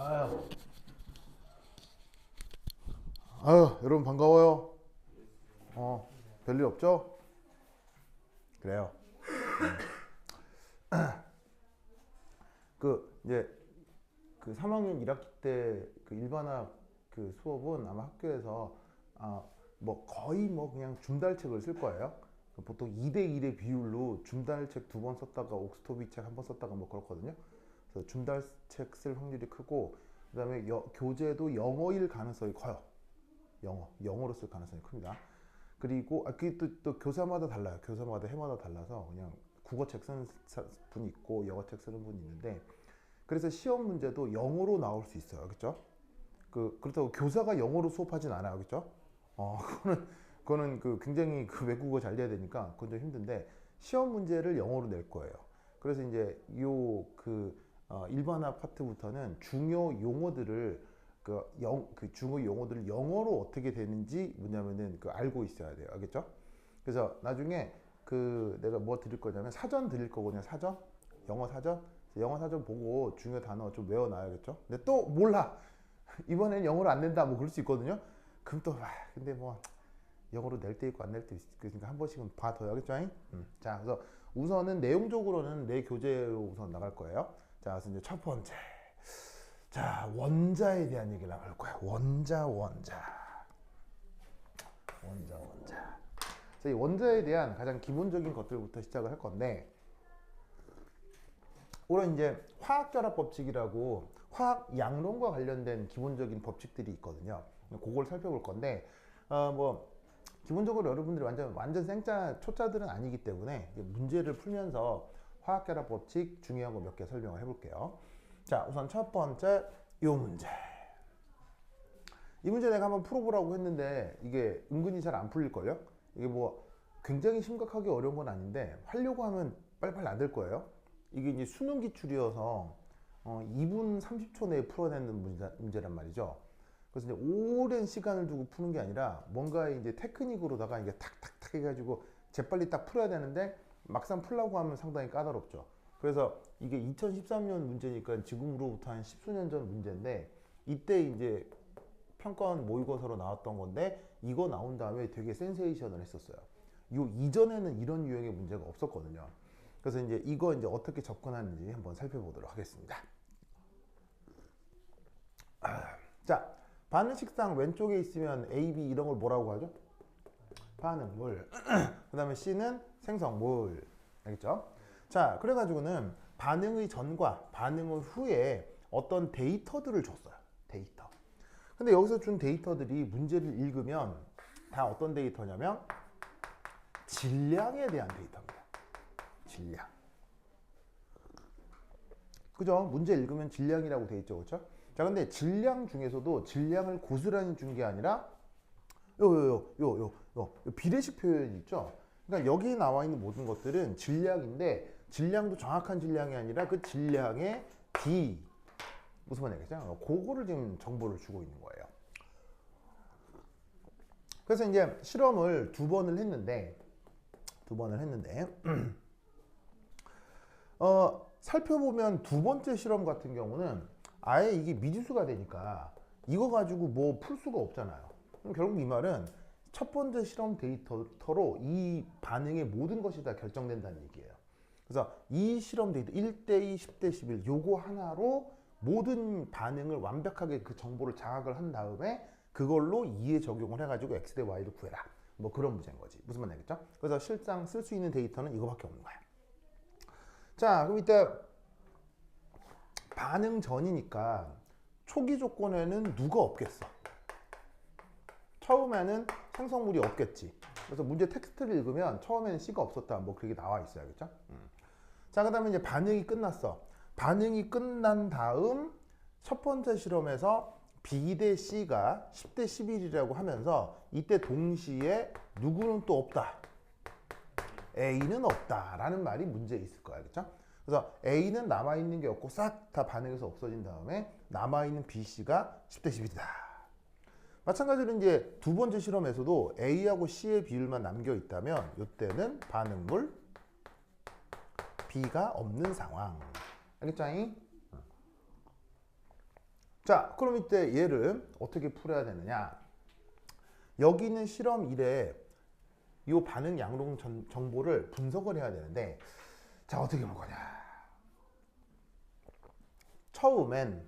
아유, 아유, 여러분 반가워요. 별일 없죠? 그래요. 이제 3학년 1학기 때 그 일반학 그 수업은 아마 학교에서 아, 뭐 거의 뭐 그냥 줌달책을 쓸 거예요. 보통 2대 1의 비율로 줌달책 2번 썼다가 옥스토비 책 1번 썼다가 뭐 그렇거든요. 그래서 줌달책 쓸 확률이 크고, 그다음에 교재도 영어일 가능성이 커요. 영어로 쓸 가능성이 큽니다. 그리고 그게 또 교사마다 달라요. 교사마다 해마다 달라서 그냥 국어책 쓰는 분이 있고 영어책 쓰는 분이 있는데, 그래서 시험 문제도 영어로 나올 수 있어요. 그렇죠? 그렇다고 교사가 영어로 수업하진 않아요. 그렇죠? 그거는 굉장히 외국어 잘 돼야 되니까 그건 좀 힘든데, 시험 문제를 영어로 낼 거예요. 그래서 이제 일반화 파트부터는 중요 용어들을 중요 용어들을 영어로 어떻게 되는지 뭐냐면은 알고 있어야 돼요. 알겠죠? 그래서 나중에 내가 뭐 드릴 거냐면 사전 드릴 거거든요. 사전, 영어 사전. 영어 사전 보고 중요 단어 좀 외워놔야겠죠? 근데 또 몰라. 이번엔 영어로 안 낸다. 뭐 그럴 수 있거든요. 그럼 또 근데 뭐 영어로 낼 때 있고 안 낼 때 있으니까 한 번씩은 봐둬야겠죠? 자, 그래서 우선은 내용적으로는 내 교재로 우선 나갈 거예요. 자, 그래서 이제 첫 번째. 자, 원자에 대한 얘기를 나눌 거야. 원자. 그래서 이 원자에 대한 가장 기본적인 것들부터 시작을 할 건데, 오늘 이제 화학결합 법칙이라고 화학 양론과 관련된 기본적인 법칙들이 있거든요. 그걸 살펴볼 건데, 뭐 기본적으로 여러분들이 완전 생짜 초짜들은 아니기 때문에 문제를 풀면서 화학결합 법칙 중요한 거 몇 개 설명을 해볼게요. 자, 우선 첫 번째 요 문제. 이 문제 내가 한번 풀어보라고 했는데 이게 은근히 잘 안 풀릴걸요? 이게 뭐 굉장히 심각하게 어려운 건 아닌데 하려고 하면 빨리빨리 안 될 거예요. 이게 이제 수능 기출이어서 2분 30초 내에 풀어내는 문제란 말이죠. 그래서 이제 오랜 시간을 두고 푸는 게 아니라 뭔가 이제 테크닉으로다가 이게 탁탁탁 해가지고 재빨리 딱 풀어야 되는데 막상 풀라고 하면 상당히 까다롭죠. 그래서 이게 2013년 문제니까 지금으로부터 한 십수년 전 문제인데, 이때 이제 평가원 모의고사로 나왔던 건데 이거 나온 다음에 되게 센세이션을 했었어요. 요 이전에는 이런 유형의 문제가 없었거든요. 그래서 이제 이거 이제 어떻게 접근하는지 한번 살펴보도록 하겠습니다. 자, 반응식상 왼쪽에 있으면 A, B 이런 걸 뭐라고 하죠? 반응물. 그 다음에 C는 생성물. 알겠죠? 자, 그래가지고는 반응의 전과 반응의 후에 어떤 데이터들을 줬어요. 데이터. 근데 여기서 준 데이터들이 문제를 읽으면 다 어떤 데이터냐면 질량에 대한 데이터입니다. 질량. 그죠? 문제 읽으면 질량이라고 돼 있죠. 그렇죠? 자, 근데 질량 중에서도 질량을 고스란히 준 게 아니라 비례식 표현이 있죠. 그러니까 여기 나와 있는 모든 것들은 질량인데, 질량도 정확한 질량이 아니라 그 질량의 D, 무슨 말이겠죠? 그거를 지금 정보를 주고 있는 거예요. 그래서 이제 실험을 두 번을 했는데 살펴보면 두 번째 실험 같은 경우는 아예 이게 미지수가 되니까 이거 가지고 뭐 풀 수가 없잖아요. 그럼 결국 이 말은 첫 번째 실험 데이터로 이 반응의 모든 것이 다 결정된다는 얘기예요. 그래서 이 실험 데이터 1대2, 10대 11 요거 하나로 모든 반응을 완벽하게 그 정보를 장악을 한 다음에 그걸로 2에 적용을 해가지고 x 대 y를 구해라. 뭐 그런 문제인 거지. 무슨 말인지 알겠죠? 그래서 실상 쓸 수 있는 데이터는 이거밖에 없는 거야. 자, 그럼 이때 반응 전이니까 초기 조건에는 누가 없겠어? 처음에는 생성물이 없겠지. 그래서 문제 텍스트를 읽으면 처음에는 C가 없었다. 뭐 그렇게 나와 있어야겠죠? 자, 그 다음에 이제 반응이 끝났어. 반응이 끝난 다음 첫 번째 실험에서 B 대 C가 10대 11이라고 하면서 이때 동시에 누구는 또 없다. A는 없다라는 말이 문제에 있을 거야. 그렇죠? 그래서 A는 남아있는 게 없고 싹 다 반응해서 없어진 다음에 남아있는 B, C가 10대 11이다. 마찬가지로 이제 두 번째 실험에서도 A하고 C의 비율만 남겨 있다면 이때는 반응물 B가 없는 상황. 알겠죠? 자, 그럼 이때 얘를 어떻게 풀어야 되느냐? 여기 있는 실험 1에 이 반응 양론 정보를 분석을 해야 되는데, 자, 어떻게 볼 거냐? 처음엔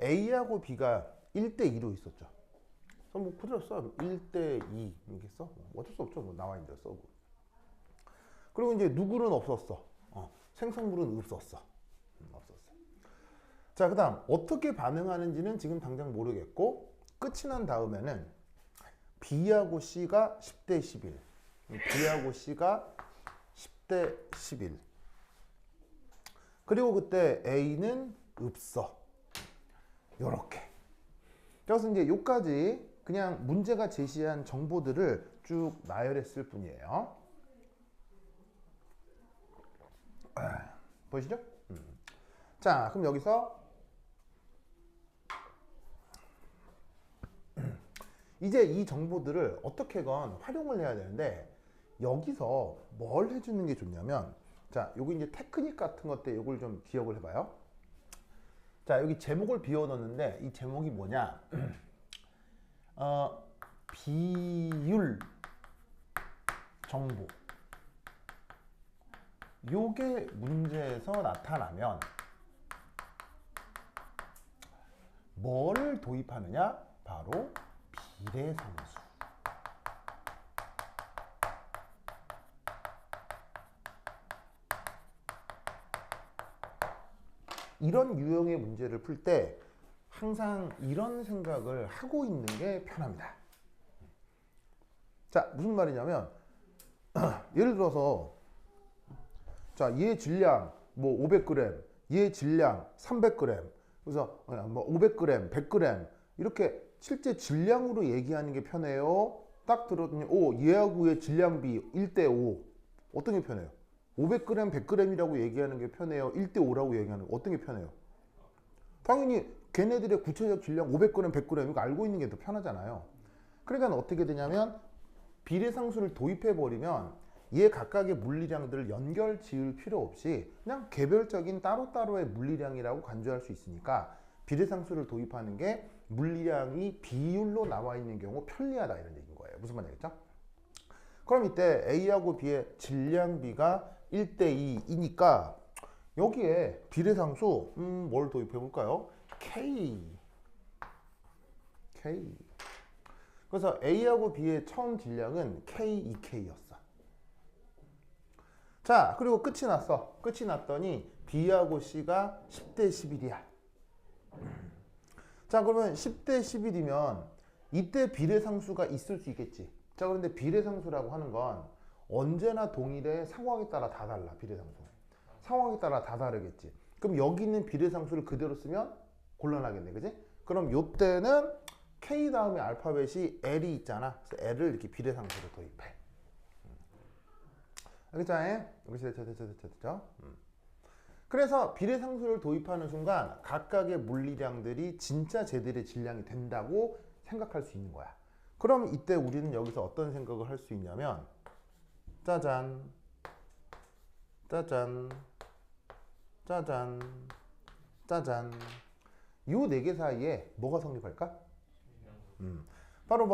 A하고 B가 1대2로 있었죠. 그럼 뭐 그대로 써. 1대2 이렇게 써. 어쩔 수 없죠. 뭐 나와 있는데 써고. 그리고 이제 누구는 없었어. 생성물은 없었어. 없었어. 자, 그 다음 어떻게 반응하는지는 지금 당장 모르겠고, 끝이 난 다음에는 B하고 C가 10대 11, B하고 C가 10대 11, 그리고 그때 A는 없어. 요렇게. 그래서 이제 여기까지 그냥 문제가 제시한 정보들을 쭉 나열했을 뿐이에요. 보이시죠? 자, 그럼 여기서 이제 이 정보들을 어떻게건 활용을 해야 되는데, 여기서 뭘 해주는 게 좋냐면, 자, 여기 이제 테크닉 같은 것들 이걸 좀 기억을 해봐요. 자, 여기 제목을 비워놓는데 이 제목이 뭐냐? 비율 정보. 요게 문제에서 나타나면 뭐를 도입하느냐? 바로 비례상수. 이런 유형의 문제를 풀 때 항상 이런 생각을 하고 있는 게 편합니다. 자, 무슨 말이냐면 예를 들어서 자, 얘 질량 뭐 500g, 얘 질량 300g, 그래서 뭐 500g, 100g 이렇게 실제 질량으로 얘기하는 게 편해요. 딱 들었더니 얘하고 얘 질량비 1대5 어떤 게 편해요? 500g, 100g이라고 얘기하는 게 편해요? 1대5라고 얘기하는 거 어떤 게 편해요? 당연히 걔네들의 구체적 질량 500g, 100g 이거 알고 있는 게 더 편하잖아요. 그러니까 어떻게 되냐면 비례상수를 도입해버리면 얘 각각의 물리량들을 연결 지을 필요 없이 그냥 개별적인 따로따로의 물리량이라고 간주할 수 있으니까 비례상수를 도입하는 게 물리량이 비율로 나와 있는 경우 편리하다 이런 얘기인 거예요. 무슨 말이겠죠? 그럼 이때 A하고 B의 질량비가 1대2이니까 여기에 비례상수 뭘 도입해 볼까요? K. 그래서 A하고 B의 처음 질량은 K, 2K였어. 자, 그리고 끝이 났어. 끝이 났더니 B하고 C가 10대 11이야. 자, 그러면 10대 11이면 이때 비례상수가 있을 수 있겠지. 자, 그런데 비례상수라고 하는 건 언제나 동일해. 상황에 따라 다 달라. 비례상수는 상황에 따라 다 다르겠지. 그럼 여기 있는 비례상수를 그대로 쓰면 곤란하겠네, 그지? 그럼 요때는 K 다음에 알파벳이 L이 있잖아. 그래서 L을 이렇게 비례상수로 도입해. 알겠죠? 여기서 됐죠? 그래서 비례상수를 도입하는 순간 각각의 물리량들이 진짜 쟤들의 질량이 된다고 생각할 수 있는 거야. 그럼 이때 우리는 여기서 어떤 생각을 할 수 있냐면, 짜잔, 짜잔, 짜잔, 짜잔. 요 네 개 사이에 뭐가 성립할까? 바로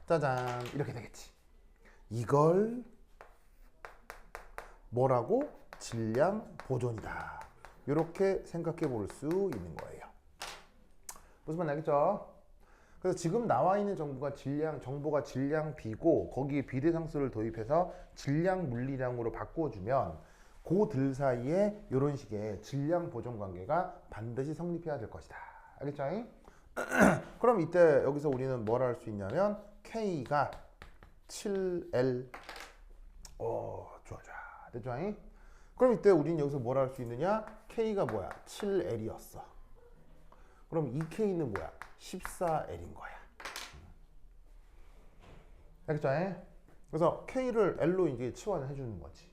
짜잔 이렇게 되겠지. 이걸 뭐라고? 질량 보존이다. 이렇게 생각해 볼 수 있는 거예요. 무슨 말인지 알겠죠? 그래서 지금 나와 있는 정보가 질량 B고 거기에 비례상수를 도입해서 질량 물리량으로 바꿔주면 그 들 사이에 이런 식의 질량 보존 관계가 반드시 성립해야 될 것이다. 알겠죠? 그럼 이때 여기서 우리는 뭘 할 수 있냐면 K가 7L 좋아 됐죠? 그럼 이때 우리는 여기서 뭘 할 수 있느냐? K가 뭐야? 7L이었어. 그럼 이 K는 뭐야? 14L인 거야. 알겠죠? 그래서 K를 L로 이제 치환을 해주는 거지.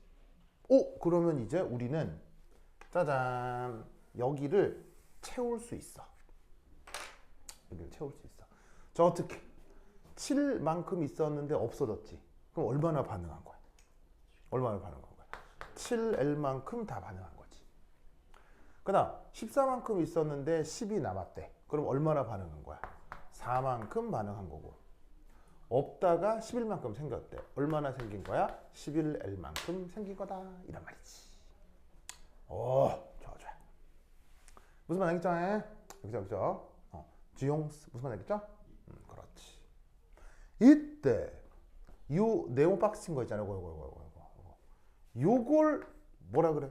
그러면 이제 우리는 짜잔 여기를 채울 수 있어. 여기를 채울 수 있어. 저 어떻게 7만큼 있었는데 없어졌지. 그럼 얼마나 반응한 거야? 7L만큼 다 반응한 거지. 그다음 14만큼 있었는데 10이 남았대. 그럼 얼마나 반응한 거야? 4만큼 반응한 거고. 없다가 11만큼 생겼대. 얼마나 생긴 거야? 11L만큼 생긴 거다. 이란 말이지. 오, 좋아, 좋아. 무슨 말 알겠죠? 그죠? 주용스 무슨 말 알겠죠? 그렇지. 이때 요 네모 박스 친 거 있잖아요. 요걸 뭐라 그래?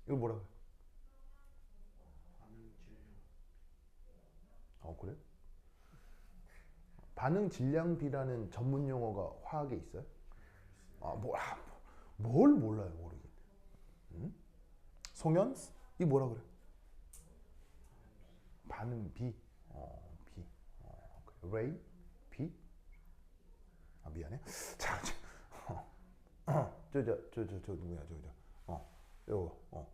이거 뭐라 그래? 그래? 반응 질량비라는 전문 용어가 화학에 있어요? 뭘 몰라요, 모르겠네. 송연? 이 뭐라 그래? 반응비. 비. 그래. 레이? 비? 미안해. 자, 저 누구야, 요거,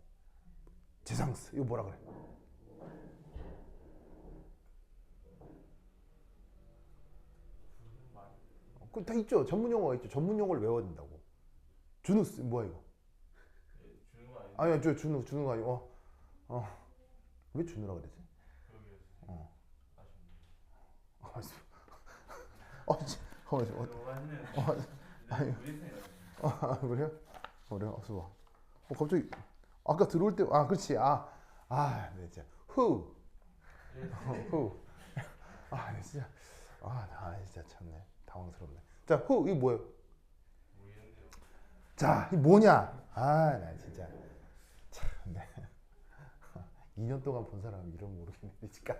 제상스. 이거 뭐라 그래? 그 다 있죠. 전문 용어가 있죠. 전문 용어를 외워야 된다고. 주누스 뭐야 이거? 아니야, 주누가 아니고. 왜 주누라 그러지? 아니, 그래요? 그래요? 수고. 갑자기 아까 들어올 때, 그렇지. 네, 진짜. 후. 네, 진짜. 나 진짜 참네. 당황스럽네. 자, 후, 이거 뭐예요? 자, 이 뭐냐? 나 진짜. 참, 네. 2년 동안 본 사람은 이런 모르겠네, 진짜.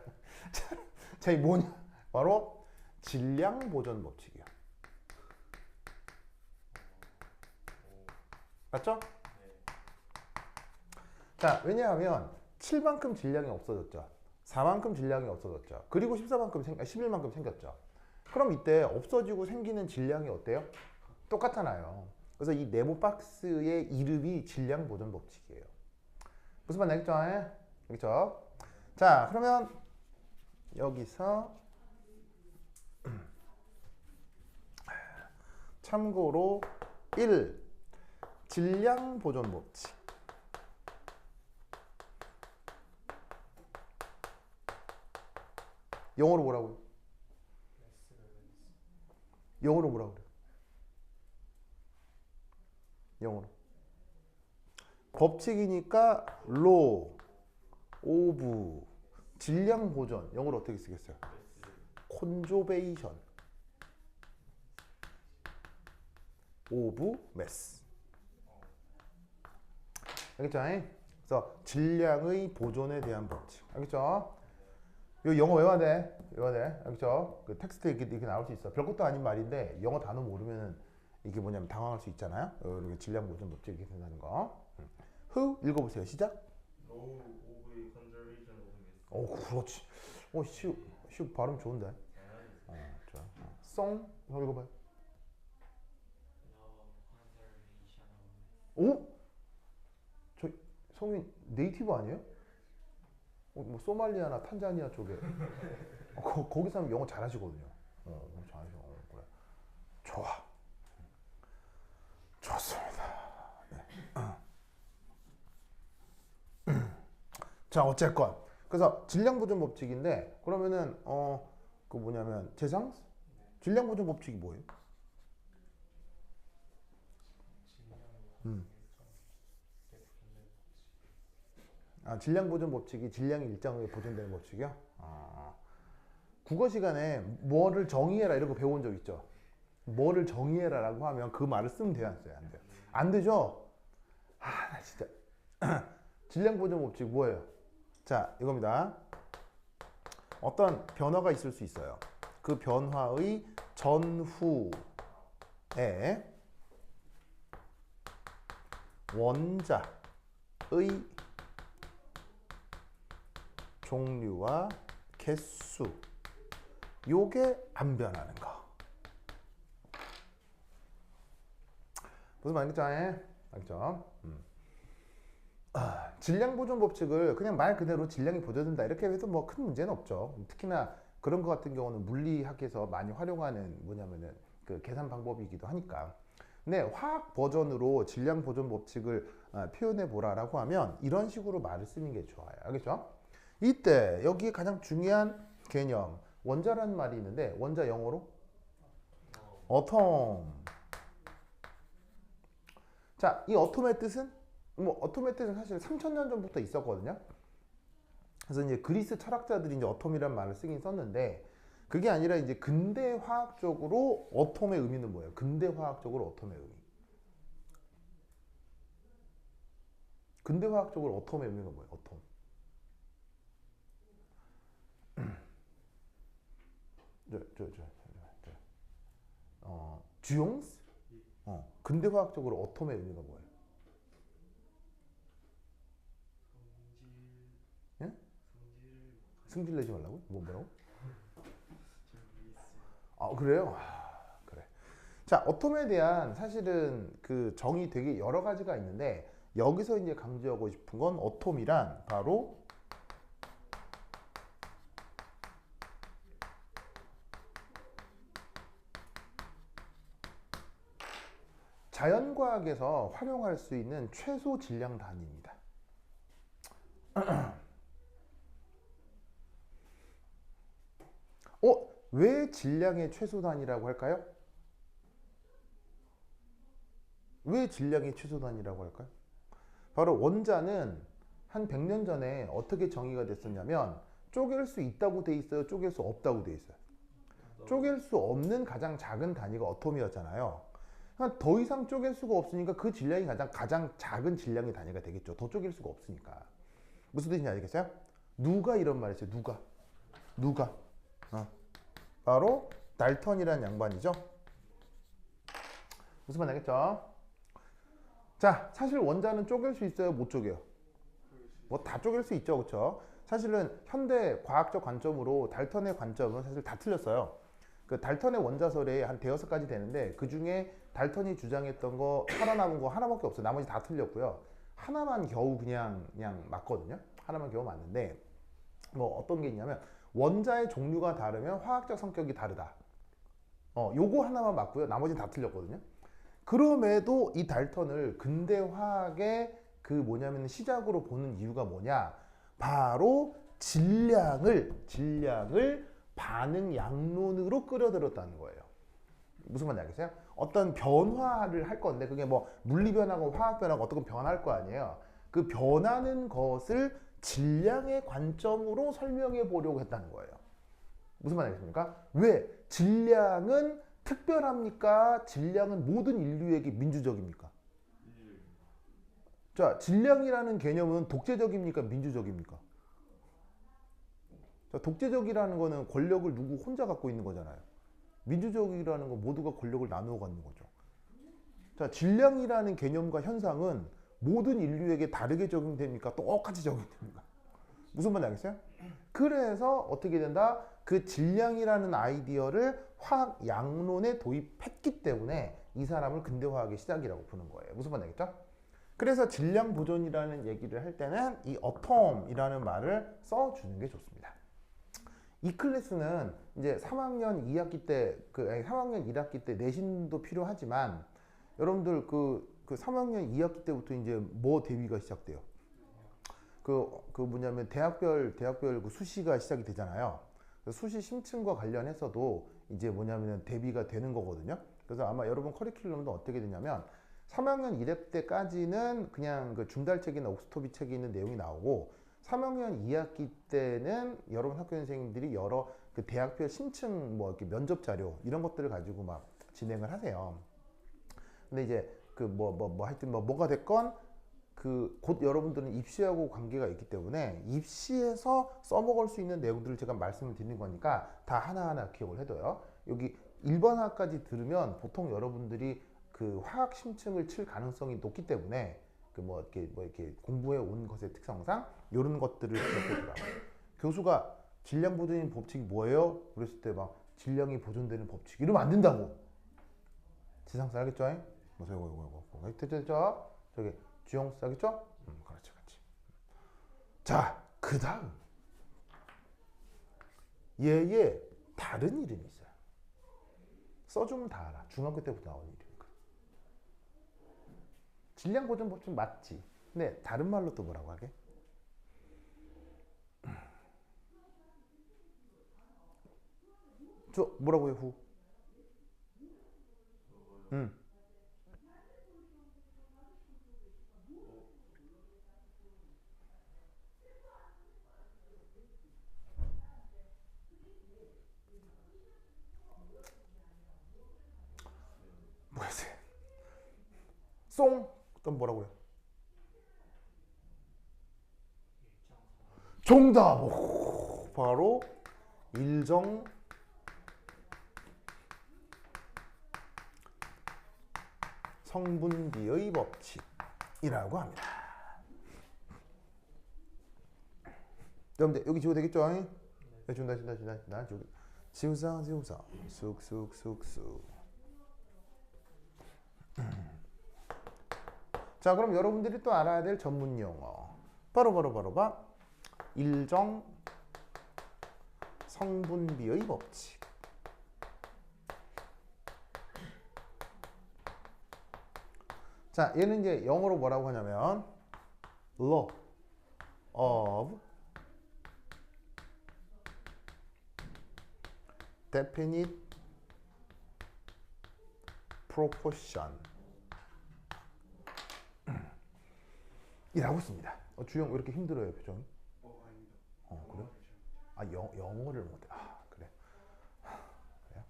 자, 이 뭐냐? 바로 질량 보존 법칙이야. 맞죠? 자, 왜냐하면 7만큼 질량이 없어졌죠. 4만큼 질량이 없어졌죠. 그리고 11만큼 생겼죠. 그럼 이때 없어지고 생기는 질량이 어때요? 똑같잖아요. 그래서 이 네모 박스의 이름이 질량 보존 법칙이에요. 무슨 말 알겠죠? 알겠죠? 자, 그러면 여기서 참고로 1. 질량 보존 법칙. 영어로 뭐라고요? 영어로 뭐라고 그래요? 영어로. 법칙이니까 law of 질량 보존. 영어로 어떻게 쓰겠어요? conservation of mass. 알겠죠? 그래서 질량의 보존에 대한 법칙. 알겠죠? 요 영어 외워야 돼. 알겠죠? 그 텍스트에 이렇게 나올 수 있어. 별것도 아닌 말인데 영어 단어 모르면 이게 뭐냐면 당황할 수 있잖아요. 이렇게 질량 보존 법칙 이렇게 된다는 거. 읽어보세요. 시작. Law of conservation of mass. 그렇지. 시우 발음 좋은데. 좋아. 송 한번 읽어봐요. Law of conservation of mass. 저 성인 네이티브 아니에요? 뭐 소말리아나 탄자니아 쪽에 거기 사람 영어 잘하시거든요. 잘하시고 그래. 좋아. 좋습니다. 네. 자, 어쨌건 그래서 질량 보존 법칙인데 그러면은 그 뭐냐면 재상 질량 보존 법칙이 뭐예요? 질량 보존 법칙이 질량이 일정하게 보존되는 법칙이요? 국어 시간에 뭐를 정의해라 이런 거 배운 적 있죠? 뭐를 정의해라라고 하면 그 말을 쓰면 돼요, 안 써요? 안 돼요? 안 되죠? 나 진짜. 질량 보존 법칙 뭐예요? 자, 이겁니다. 어떤 변화가 있을 수 있어요. 그 변화의 전후에 원자의 종류와 개수 요게 안 변하는 거. 무슨 말인지 알겠죠? 질량 보존 법칙을 그냥 말 그대로 질량이 보존된다 이렇게 해도 뭐 큰 문제는 없죠. 특히나 그런 것 같은 경우는 물리학에서 많이 활용하는 뭐냐면은 그 계산 방법이기도 하니까. 근데 화학 버전으로 질량 보존 법칙을 표현해 보라라고 하면 이런 식으로 말을 쓰는 게 좋아요. 알겠죠? 이때 여기 가장 중요한 개념 원자라는 말이 있는데 원자 영어로 어톰. 자, 이 어톰의 뜻은 어톰의 뜻은 사실 3000년 전부터 있었거든요. 그래서 이제 그리스 철학자들이 이제 어톰이라는 말을 쓰긴 썼는데 그게 아니라 이제 근대 화학적으로 어톰의 의미는 뭐예요? 근대 화학적으로 어톰의 의미. 근대 화학적으로 어톰의 의미가 뭐예요? 어톰. 주용스? 근대 화학적으로 어톰의 의미가 뭐예요? 예? 승질 내지 말라고? 뭐라고? 아 그래요? 그래. 자, 어톰에 대한 사실은 그 정의 되게 여러 가지가 있는데 여기서 이제 강조하고 싶은 건 어톰이란 바로 자연과학에서 활용할 수 있는 최소 질량 단위입니다. 왜 질량의 최소 단위라고 할까요? 왜 질량의 최소 단위라고 할까요? 바로 원자는 한 100년 전에 어떻게 정의가 됐었냐면 쪼갤 수 있다고 돼 있어요? 쪼갤 수 없다고 돼 있어요? 쪼갤 수 없는 가장 작은 단위가 어톰이었잖아요. 그러니까 더 이상 쪼갤 수가 없으니까 그 질량이 가장 작은 질량의 단위가 되겠죠. 더 쪼갤 수가 없으니까. 무슨 뜻인지 알겠어요? 누가 이런 말 했어요? 누가? 바로 달턴이라는 양반이죠. 무슨 말 알겠죠? 자, 사실 원자는 쪼갤 수 있어요? 못 쪼개요? 뭐 다 쪼갤 수 있죠, 그렇죠? 사실은 현대 과학적 관점으로 달턴의 관점은 사실 다 틀렸어요. 그 달턴의 원자설에 한 대여섯 가지 되는데 그 중에 달턴이 주장했던 거 살아남은 거 하나밖에 없어요. 나머지 다 틀렸고요. 하나만 겨우 그냥 맞거든요. 하나만 겨우 맞는데 뭐 어떤 게 있냐면 원자의 종류가 다르면 화학적 성격이 다르다. 요거 하나만 맞고요. 나머지는 다 틀렸거든요. 그럼에도 이 달턴을 근대 화학의 그 뭐냐면 시작으로 보는 이유가 뭐냐? 바로 질량을 반응 양론으로 끌어들였다는 거예요. 무슨 말인지 알겠어요? 어떤 변화를 할 건데 그게 뭐 물리 변화고 화학 변화고 어떤 건 변할 거 아니에요. 그 변하는 것을 질량의 관점으로 설명해 보려고 했다는 거예요. 무슨 말인지 알겠습니까? 왜? 질량은 특별합니까? 질량은 모든 인류에게 민주적입니까? 자, 질량이라는 개념은 독재적입니까? 민주적입니까? 자, 독재적이라는 거는 권력을 누구 혼자 갖고 있는 거잖아요. 민주적이라는 건 모두가 권력을 나누어 갖는 거죠. 자, 질량이라는 개념과 현상은 모든 인류에게 다르게 적용됩니까? 똑같이 적용됩니까? 무슨 말인지 알겠어요? 그래서 어떻게 된다? 그 질량이라는 아이디어를 화학 양론에 도입했기 때문에 이 사람을 근대화학의 시작이라고 부르는 거예요. 무슨 말인지 알겠죠? 그래서 질량 보존이라는 얘기를 할 때는 이 어텀이라는 말을 써주는 게 좋습니다. 이 클래스는 이제 3학년 2학기 때, 3학년 1학기 때 내신도 필요하지만 여러분들 그 3학년 2학기 때부터 이제 뭐 대비가 시작돼요? 그 뭐냐면 대학별 그 수시가 시작이 되잖아요. 수시 심층과 관련해서도 이제 뭐냐면 대비가 되는 거거든요. 그래서 아마 여러분 커리큘럼도 어떻게 되냐면 3학년 1학 때까지는 그냥 그 중달책이나 옥스토비 책에 있는 내용이 나오고 3학년 2학기 때는 여러분 학교 선생님들이 여러 그 대학별 심층 뭐 이렇게 면접 자료 이런 것들을 가지고 막 진행을 하세요. 근데 이제 그 하여튼 뭐가 됐건 그 곧 여러분들은 입시하고 관계가 있기 때문에 입시에서 써먹을 수 있는 내용들을 제가 말씀을 드리는 거니까 다 하나하나 기억을 해둬요. 여기 1번학까지 들으면 보통 여러분들이 그 화학 심층을 칠 가능성이 높기 때문에 그 이렇게 공부해 온 것의 특성상 이런 것들을 기억해두라. 교수가 질량 보존 법칙이 뭐예요? 그랬을 때 막 질량이 보존되는 법칙 이러면 안 된다고. 지상사 알겠죠? 이거 됐죠? 저기 주용수 알겠죠? 그렇지. 자, 그 다음 얘의 다른 이름이 있어요. 써주면 다 알아. 중학교 때부터 나온 이름이니까. 질량 보존 법칙 맞지. 근데 다른 말로 또 뭐라고 하게? 저 뭐라고 해 후? 음. 뭐였어요? 송? 또 뭐라고 해요? 정답! 오, 바로 일정 성분비의 법칙이라고 합니다. 여러분들 여기 지워 되겠죠? 네, 준다. 지우자 쑥쑥쑥쑥. 자, 그럼 여러분들이 또 알아야 될 전문 용어 바로 봐. 일정 성분비의 법칙. 자, 얘는 이제 영어로 뭐라고 하냐면 law of definite proportion 이라고 씁니다. 주영 왜 이렇게 힘들어요, 표정이? 아닙니다. 그래? 아, 영어를 못해. 아, 그래. 그래요?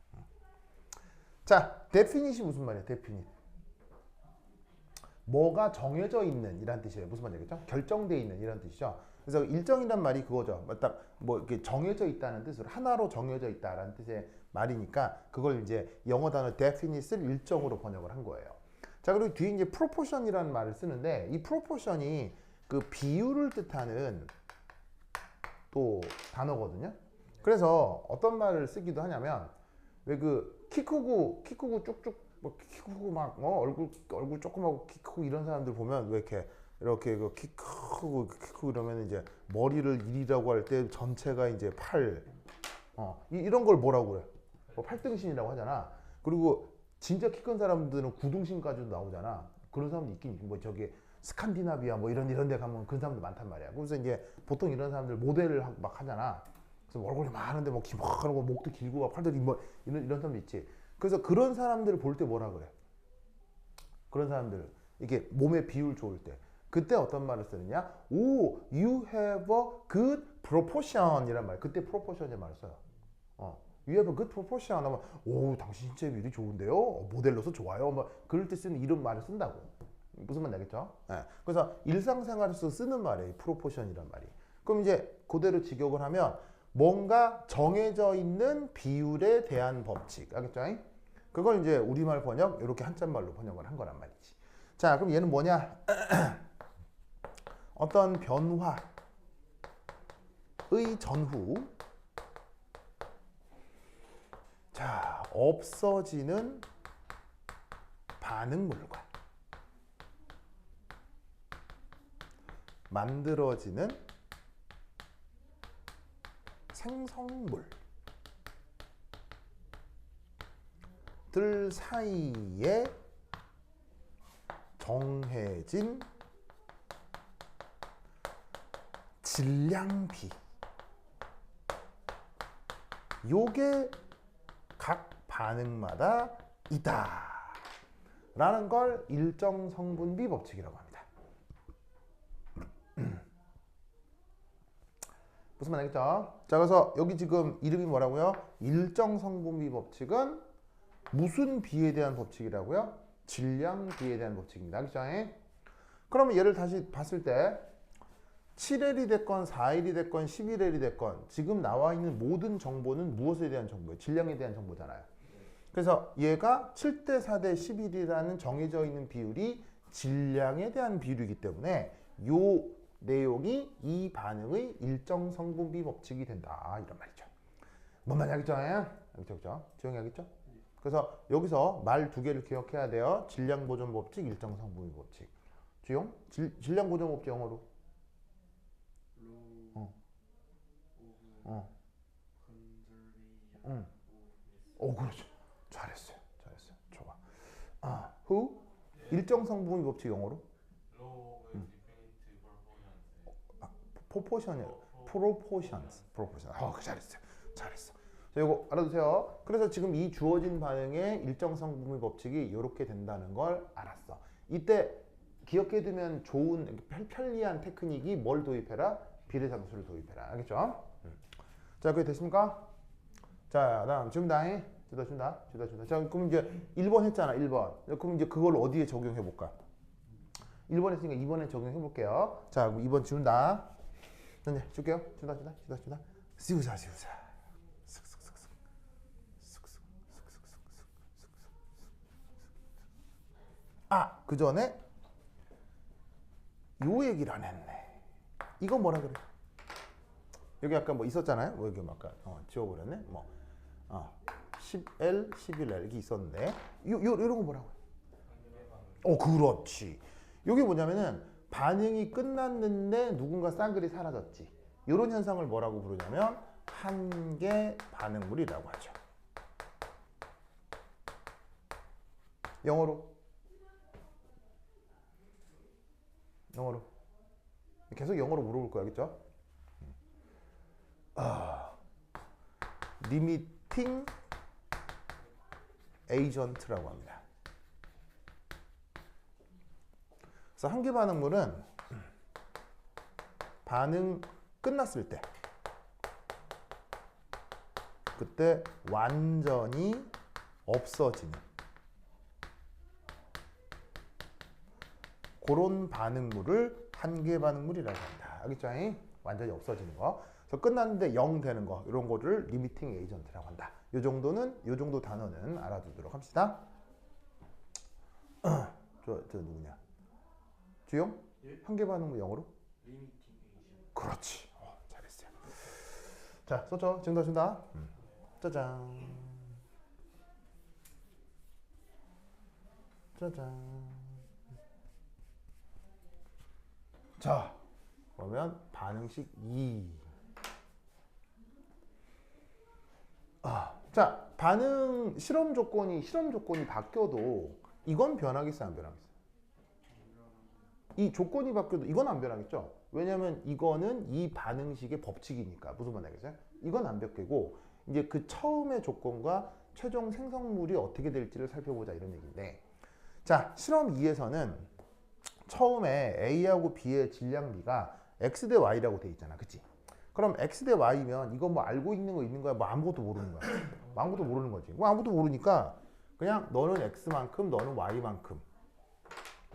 자, definite이 무슨 말이야? definite. 뭐가 정해져 있는 이란 뜻이에요. 무슨 말이겠죠? 결정돼 있는 이란 뜻이죠. 그래서 일정이란 말이 그거죠. 딱 뭐 이렇게 정해져 있다는 뜻으로 하나로 정해져 있다라는 뜻의 말이니까 그걸 이제 영어 단어 definite를 일정으로 번역을 한 거예요. 자, 그리고 뒤에 이제 proportion이라는 말을 쓰는데 이 proportion이 그 비율을 뜻하는 또 단어거든요. 그래서 어떤 말을 쓰기도 하냐면 왜 그 키 크고 쭉쭉 뭐 키 크고 막 얼굴 조그맣고 키 크고 이런 사람들 보면 왜 이렇게 그 키 크고 이러면 이제 머리를 1이라고 할 때 전체가 이제 8 이런 걸 뭐라고 그래? 뭐 8등신이라고 하잖아. 그리고 진짜 키 큰 사람들은 9등신까지도 나오잖아. 그런 사람도 있긴 있고 뭐 저기 스칸디나비아 뭐 이런 데 가면 그런 사람들 많단 말이야. 그래서 이제 보통 이런 사람들 모델을 막 하잖아. 그래서 얼굴이 많은데 뭐 기막하고 목도 길고 막 팔도 뭐 이런 사람도 있지. 그래서 그런 사람들을 볼 때 뭐라 그래? 그런 사람들 이게 몸의 비율 좋을 때 그때 어떤 말을 쓰느냐? 오, you have a good proportion 이란 말. 그때 proportion의 말을 써요. You have a good proportion 하면 오, 당신 신체 비율이 좋은데요? 모델로서 좋아요. 뭐 그럴 때 쓰는 이런 말을 쓴다고. 무슨 말 나겠죠? 네. 그래서 일상생활에서 쓰는 말이에요. proportion이란 말이. 그럼 이제 그대로 직역을 하면 뭔가 정해져 있는 비율에 대한 법칙. 알겠죠? 그걸 이제 우리말 번역 이렇게 한자말로 번역을 한 거란 말이지. 자, 그럼 얘는 뭐냐? 어떤 변화의 전후 자, 없어지는 반응물과 만들어지는 생성물 들 사이에 정해진 질량비 요게 각 반응마다 있다 라는 걸 일정 성분비 법칙이라고 합니다. 무슨 말 알겠죠? 자, 그래서 여기 지금 이름이 뭐라고요? 일정 성분비 법칙은 무슨 비에 대한 법칙이라고요? 질량비에 대한 법칙입니다. 알겠죠? 그러면 얘를 다시 봤을 때 7L이 됐건 4L이 됐건 11L이 됐건 지금 나와 있는 모든 정보는 무엇에 대한 정보예요? 질량에 대한 정보잖아요. 그래서 얘가 7대 4대 11이라는 정해져 있는 비율이 질량에 대한 비율이기 때문에 요 내용이 이 반응의 일정 성분비 법칙이 된다 이런 말이죠. 뭔 말인지 알겠죠? 알겠죠? 지영이 알겠죠? 그래서 여기서 말 두 개를 기억해야 돼요. 질량 보존 법칙, 일정 성분비 법칙. 주용? 질량 보존 법칙 영어로. Law of conservation of 그렇죠. 잘했어요. 좋아. who? 일정성분의 법칙 영어로? Law of infinite proportions. proportion이요. proportions. 잘했어요. 잘했어. 자, 이거 알아두세요. 그래서 지금 이 주어진 반응의 일정성분의 법칙이 이렇게 된다는 걸 알았어. 이때 기억해두면 좋은 편리한 테크닉이 뭘 도입해라? 비례상수를 도입해라. 알겠죠? 자, 그게 됐습니까? 자, 다음 준다잉. 준다. 자, 그럼 이제 1번 했잖아. 1번. 그럼 이제 그걸 어디에 적용해 볼까? 1번 했으니까 2번에 적용해 볼게요. 자, 그럼 2번 지운다. 네, 줄게요. 준다. 지우자. 아, 그 전에 요 얘기를 안 했네. 이거 뭐라 그래? 여기 아까 뭐 있었잖아요. 뭐 여기 아까 지워버렸네. 뭐 10L, 11L 이게 있었는데 요런 거 뭐라고 해? 그렇지. 요게 뭐냐면은 반응이 끝났는데 누군가 쌍글이 사라졌지. 요런 현상을 뭐라고 부르냐면 한계 반응물이라고 하죠. 영어로 계속 영어로 물어볼 거야, 그렇죠? 리미팅 에이전트라고 합니다. 그래서 한계 반응물은 반응 끝났을 때 그때 완전히 없어지는 그런 반응물을 한계 반응물이라고 합니다. 알겠죠? 완전히 없어지는 거. 그래서 끝났는데 0 되는 거 이런 거를 리미팅 에이전트라고 한다. 요 정도 단어는 알아두도록 합시다. 저 누구냐? 주영? 예? 한계 반응물 영어로? Limiting agent. 그렇지. 잘했어요. 자, 썼죠? 지금 다 준다. 짜잔. 자, 그러면 반응식 2. 자, 반응 실험 조건이 바뀌어도 이건 변하겠어, 안 변하겠어? 이 조건이 바뀌어도 이건 안 변하겠죠? 왜냐면 이거는 이 반응식의 법칙이니까. 무슨 말 알겠어요? 이건 안 바뀌고 이제 그 처음의 조건과 최종 생성물이 어떻게 될지를 살펴보자 이런 얘기인데, 자, 실험 2에서는 처음에 A하고 B의 질량비가 X 대 Y라고 돼 있잖아. 그치? 그럼 X 대 Y면 이거 뭐 알고 있는 거야? 뭐 아무것도 모르는 거야? 아무것도 모르는 거지. 뭐 아무것도 모르니까 그냥 너는 X만큼 너는 Y만큼.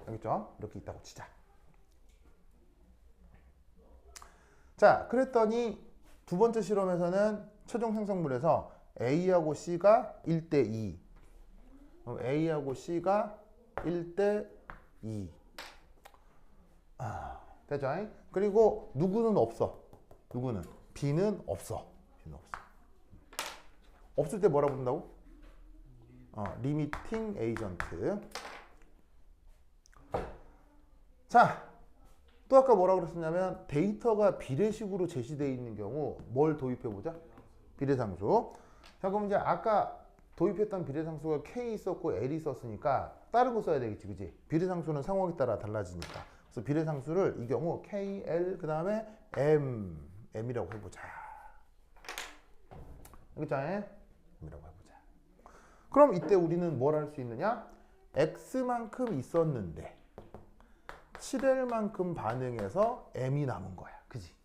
알겠죠? 이렇게 있다고 치자. 자, 그랬더니 두 번째 실험에서는 최종 생성물에서 A하고 C가 1대 2. A하고 C가 1대 2. 됐죠? 그리고 누구는 없어? 누구는? B는 없어. 없을 때 뭐라고 부른다고? 리미팅 에이전트. 자, 또 아까 뭐라고 그랬었냐면 데이터가 비례식으로 제시되어 있는 경우 뭘 도입해보자? 비례상수. 자, 그럼 이제 아까 도입했던 비례상수가 K 있었고 L 있었으니까 다른 거 써야 되겠지, 그지? 비례상수는 상황에 따라 달라지니까. 그래서 비례상수를 이 경우 K, L 그 다음에 M이라고 해보자. 알겠죠? M이라고 해보자. 그럼 이때 우리는 뭘 할 수 있느냐? X만큼 있었는데 7L만큼 반응해서 M이 남은 거야. 그지?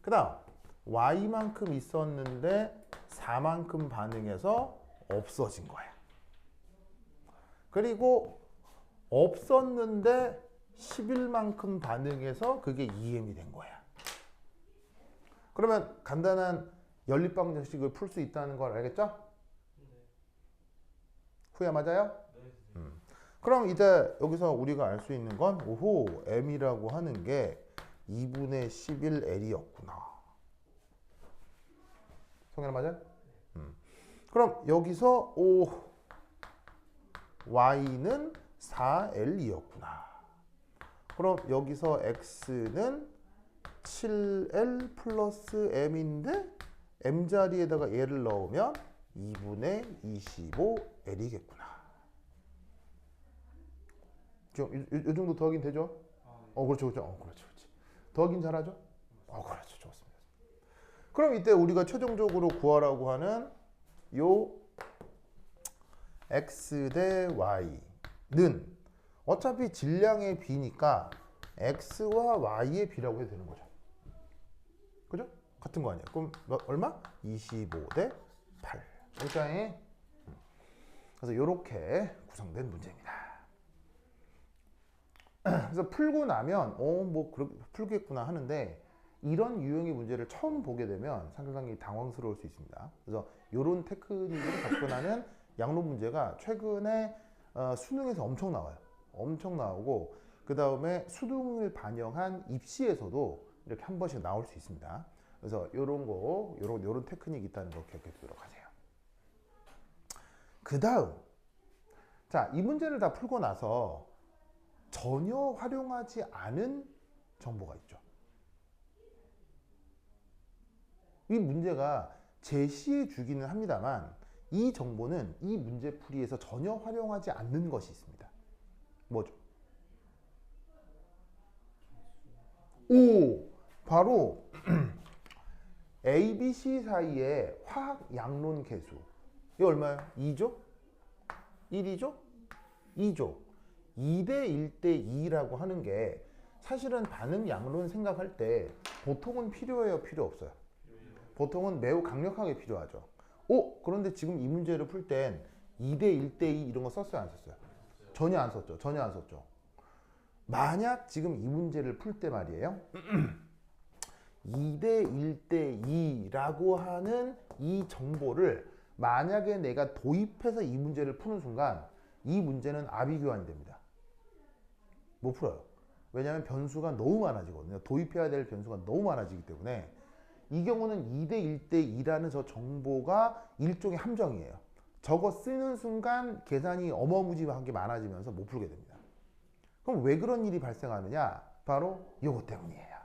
그 다음 Y만큼 있었는데 4만큼 반응해서 없어진 거야. 그리고 없었는데 11만큼 반응해서 그게 EM이 된 거야. 그러면 간단한 연립방정식을 풀 수 있다는 걸 알겠죠? 네. 후야 맞아요? 네. 그럼 이제 여기서 우리가 알 수 있는 건 오호, M이라고 하는 게 2분의 11L이었구나. 성현아 맞아요? 그럼 여기서 Y는 4L이었구나. 그럼 여기서 X는 7L 플러스 M인데 M 자리에다가 얘를 넣으면 2분의 25L이겠구나. 요 정도 더하긴 되죠? 그렇죠, 그렇죠. 그렇죠, 그렇지. 더하긴 잘하죠? 그렇죠, 좋습니다. 그럼 이때 우리가 최종적으로 구하라고 하는 요 x 대 y는 어차피 질량의 비니까 x와 y의 비라고 해도 되는 거죠. 그죠? 같은 거 아니에요. 그럼 얼마? 25 대 8. 일장에 그래서 이렇게 구성된 문제입니다. 그래서 풀고 나면 뭐 그렇게 풀겠구나 하는데 이런 유형의 문제를 처음 보게 되면 상당히 당황스러울 수 있습니다. 그래서 이런 테크닉으로 접근하는 양론 문제가 최근에 수능에서 엄청 나와요. 엄청 나오고 그 다음에 수능을 반영한 입시에서도 이렇게 한 번씩 나올 수 있습니다. 그래서 요런 테크닉이 있다는 거 기억해 두도록 하세요. 그 다음, 자, 이 문제를 다 풀고 나서 전혀 활용하지 않은 정보가 있죠. 이 문제가 제시해 주기는 합니다만 이 정보는 이 문제풀이에서 전혀 활용하지 않는 것이 있습니다. 뭐죠? 바로 A, B, C 사이의 화학 양론 계수. 이거 얼마예요? 2조? 1이죠? 2조. 2대 1대 2라고 하는 게 사실은 반응 양론 생각할 때 보통은 필요해요? 필요 없어요? 보통은 매우 강력하게 필요하죠. 그런데 지금 이 문제를 풀 땐 2대 1대 2 이런 거 썼어요? 안 썼어요? 전혀 안 썼죠. 전혀 안 썼죠. 만약 지금 이 문제를 풀 때 말이에요. 2대 1대 2라고 하는 이 정보를 만약에 내가 도입해서 이 문제를 푸는 순간 이 문제는 아비규환이 됩니다. 못 풀어요. 왜냐하면 변수가 너무 많아지거든요. 도입해야 될 변수가 너무 많아지기 때문에 이 경우는 2대 1대 2라는 저 정보가 일종의 함정이에요. 저거 쓰는 순간 계산이 어마무지하게 많아지면서 못 풀게 됩니다. 그럼 왜 그런 일이 발생하느냐? 바로 요거 때문이에요.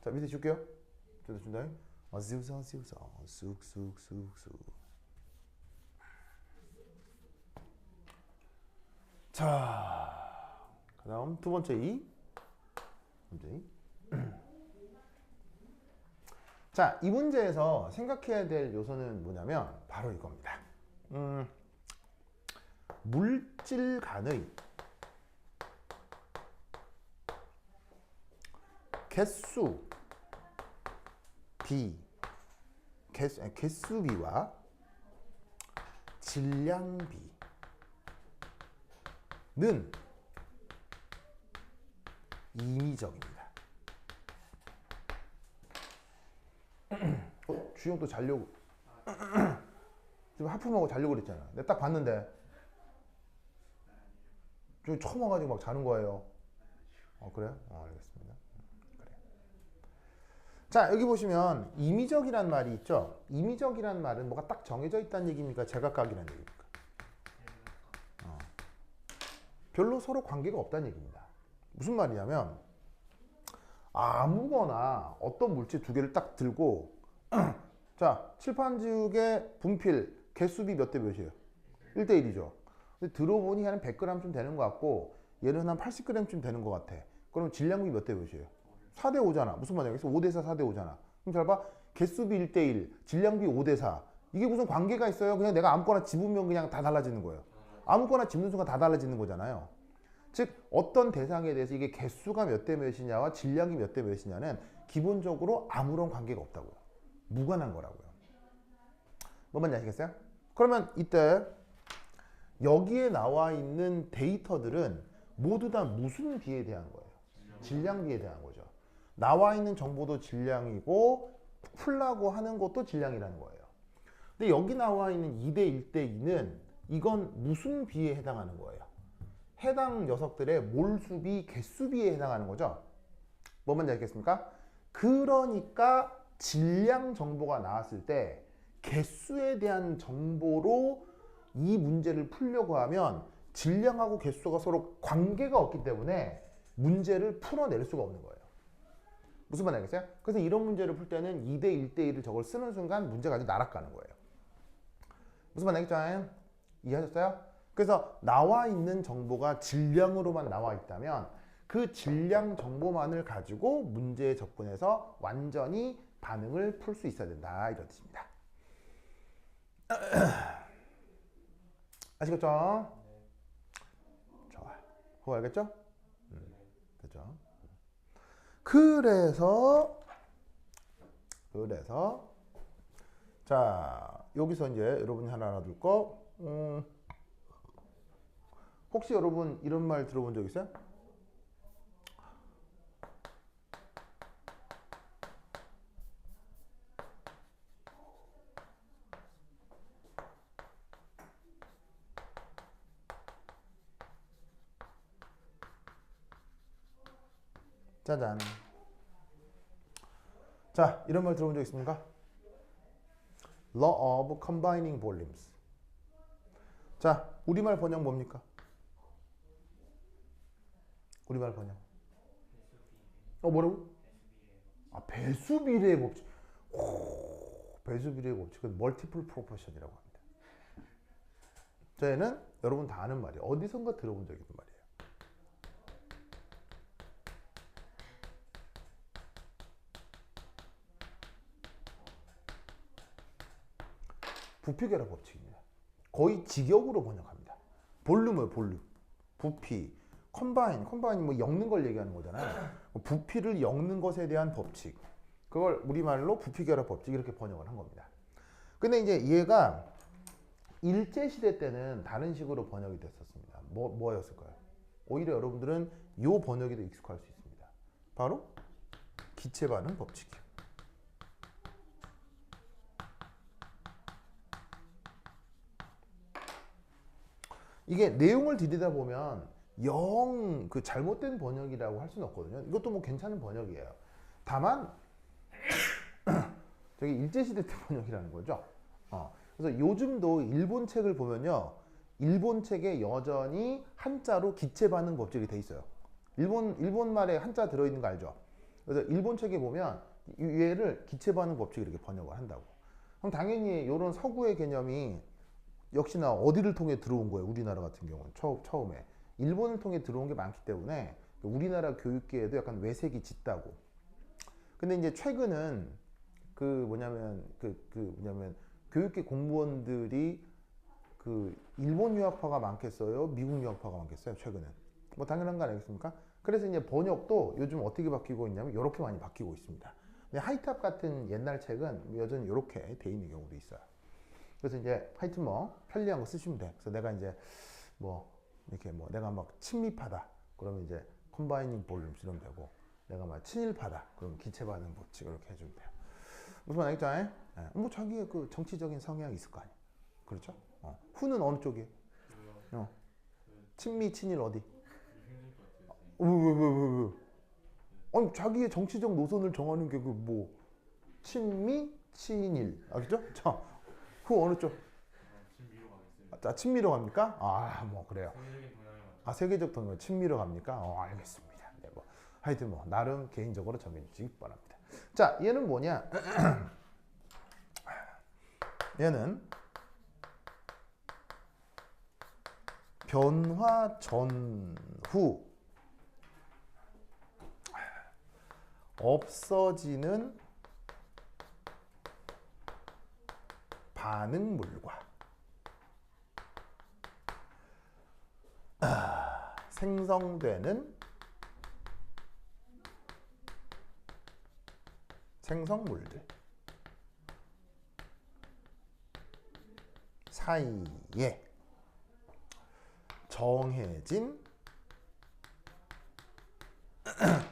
자, 밑에 줄게요. 저도 준다. 쑥쑥쑥쑥. 자, 그 다음 두 번째 문제. 자, 이 문제에서 생각해야 될 요소는 뭐냐면 바로 이겁니다. 물질 간의 개수비와 질량비는 임의적입니다. 주영 또 자려고 지금 하품하고 자려고 그랬잖아. 내가 딱 봤는데 좀 처음 와가지고 막 자는 거예요. 그래요? 알겠습니다. 그래. 자, 여기 보시면 임의적이란 말이 있죠. 임의적이란 말은 뭐가 딱 정해져 있다는 얘기입니까? 제각각이라는 얘기입니까? 별로 서로 관계가 없다는 얘기입니다. 무슨 말이냐면 아무거나 어떤 물질 두 개를 딱 들고 자, 칠판지우개 분필 개수비 몇 대 몇이에요? 1대 1이죠. 근데 들어보니 한 100g쯤 되는 것 같고 얘는 한 80g쯤 되는 것 같아. 그럼 질량비 몇 대 몇이에요? 4대 5잖아. 무슨 말이야? 그래서 5대 4, 4대 5잖아. 그럼 잘 봐. 개수비 1대 1, 질량비 5대 4. 이게 무슨 관계가 있어요? 그냥 내가 아무거나 집으면 그냥 다 달라지는 거예요. 아무거나 집는 순간 다 달라지는 거잖아요. 즉 어떤 대상에 대해서 이게 개수가 몇 대 몇이냐와 질량이 몇 대 몇이냐는 기본적으로 아무런 관계가 없다고요. 무관한 거라고요. 뭔 말인지 아시겠어요? 그러면 이때 여기에 나와 있는 데이터들은 모두 다 무슨 비에 대한 거예요? 질량비에 대한 거죠. 나와 있는 정보도 질량이고 풀라고 하는 것도 질량이라는 거예요. 근데 여기 나와 있는 2대 1대 2는 이건 무슨 비에 해당하는 거예요? 해당 녀석들의 몰수비, 개수비에 해당하는 거죠. 뭔 말인지 알겠습니까? 그러니까 질량 정보가 나왔을 때 개수에 대한 정보로 이 문제를 풀려고 하면 질량하고 개수가 서로 관계가 없기 때문에 문제를 풀어낼 수가 없는 거예요. 무슨 말인지 알겠어요? 그래서 이런 문제를 풀 때는 2대 1대 1을 저걸 쓰는 순간 문제가 아주 날아가는 거예요. 무슨 말인지 알겠죠? 이해하셨어요? 그래서 나와 있는 정보가 질량으로만 나와 있다면 그 질량 정보만을 가지고 문제에 접근해서 완전히 반응을 풀 수 있어야 된다 이런 뜻입니다. 아시겠죠? 좋아. 그거 알겠죠? 그죠? 그래서 자 여기서 이제 여러분이 하나 둘 거 혹시 여러분 이런 말 들어본 적 있어요? 짜잔. 자, 이런 말 들어본 적 있습니까? Law of Combining Volumes. 자, 우리말 번역 뭡니까? 우리말 번역. 뭐라고? 배수비례의 법칙. 배수비례의 법칙은 멀티플 프로포션이라고 합니다. 저희는 여러분 다 아는 말이에요. 어디선가 들어본 적 있는 말이에요. 부피결합 법칙입니다. 거의 직역으로 번역합니다. 볼륨을 볼륨, 부피, 컴바인이 뭐 엮는 걸 얘기하는 거잖아요. 부피를 엮는 것에 대한 법칙. 그걸 우리말로 부피결합 법칙 이렇게 번역을 한 겁니다. 근데 이제 얘가 일제시대 때는 다른 식으로 번역이 됐었습니다. 뭐였을까요? 오히려 여러분들은 요 번역이 더 익숙할 수 있습니다. 바로 기체 반응 법칙이요. 이게 내용을 들여다보면 영 그 잘못된 번역이라고 할 수는 없거든요. 이것도 뭐 괜찮은 번역이에요. 다만 저게 일제시대 때 번역이라는 거죠. 그래서 요즘도 일본 책을 보면요. 일본 책에 여전히 한자로 기체 반응 법칙이 돼 있어요. 일본 말에 한자 들어있는 거 알죠? 그래서 일본 책에 보면 얘를 기체 반응 법칙 이렇게 번역을 한다고. 그럼 당연히 이런 서구의 개념이 역시나 어디를 통해 들어온 거예요? 우리나라 같은 경우는 처음에 일본을 통해 들어온 게 많기 때문에 우리나라 교육계에도 약간 외색이 짙다고. 근데 이제 최근은 뭐냐면 교육계 공무원들이 일본 유학파가 많겠어요? 미국 유학파가 많겠어요? 최근은 뭐 당연한 거 아니겠습니까? 그래서 이제 번역도 요즘 어떻게 바뀌고 있냐면 이렇게 많이 바뀌고 있습니다. 근데 하이탑 같은 옛날 책은 여전히 이렇게 돼 있는 경우도 있어요. 그래서 이제 하여튼 뭐 편리한 거 쓰시면 돼. 그래서 내가 이제 뭐 이렇게 뭐 내가 막 친밀하다 그러면 이제 컴바이닝 볼륨 쓰면 되고, 내가 막 친일파다 그러면 기체 반응 법칙 이렇게 해주면 돼요. 무슨 말 알겠죠? 뭐 자기의 그 정치적인 성향이 있을 거 아니야. 그렇죠? 후는 어느 쪽이에요? 친미 친일 어디? 왜? 아니 자기의 정치적 노선을 정하는 게 친미 친일 알겠죠? 자, 후 어느 쪽? 친미로 갑니까? 뭐 그래요. 세계적 동향 친미로 갑니까? 알겠습니다. 네, 뭐 하여튼 뭐 나름 개인적으로 정해 주시기 바랍니다. 자, 얘는 뭐냐? 얘는 변화 전후 없어지는 반응물과 생성되는 생성물들 사이에 정해진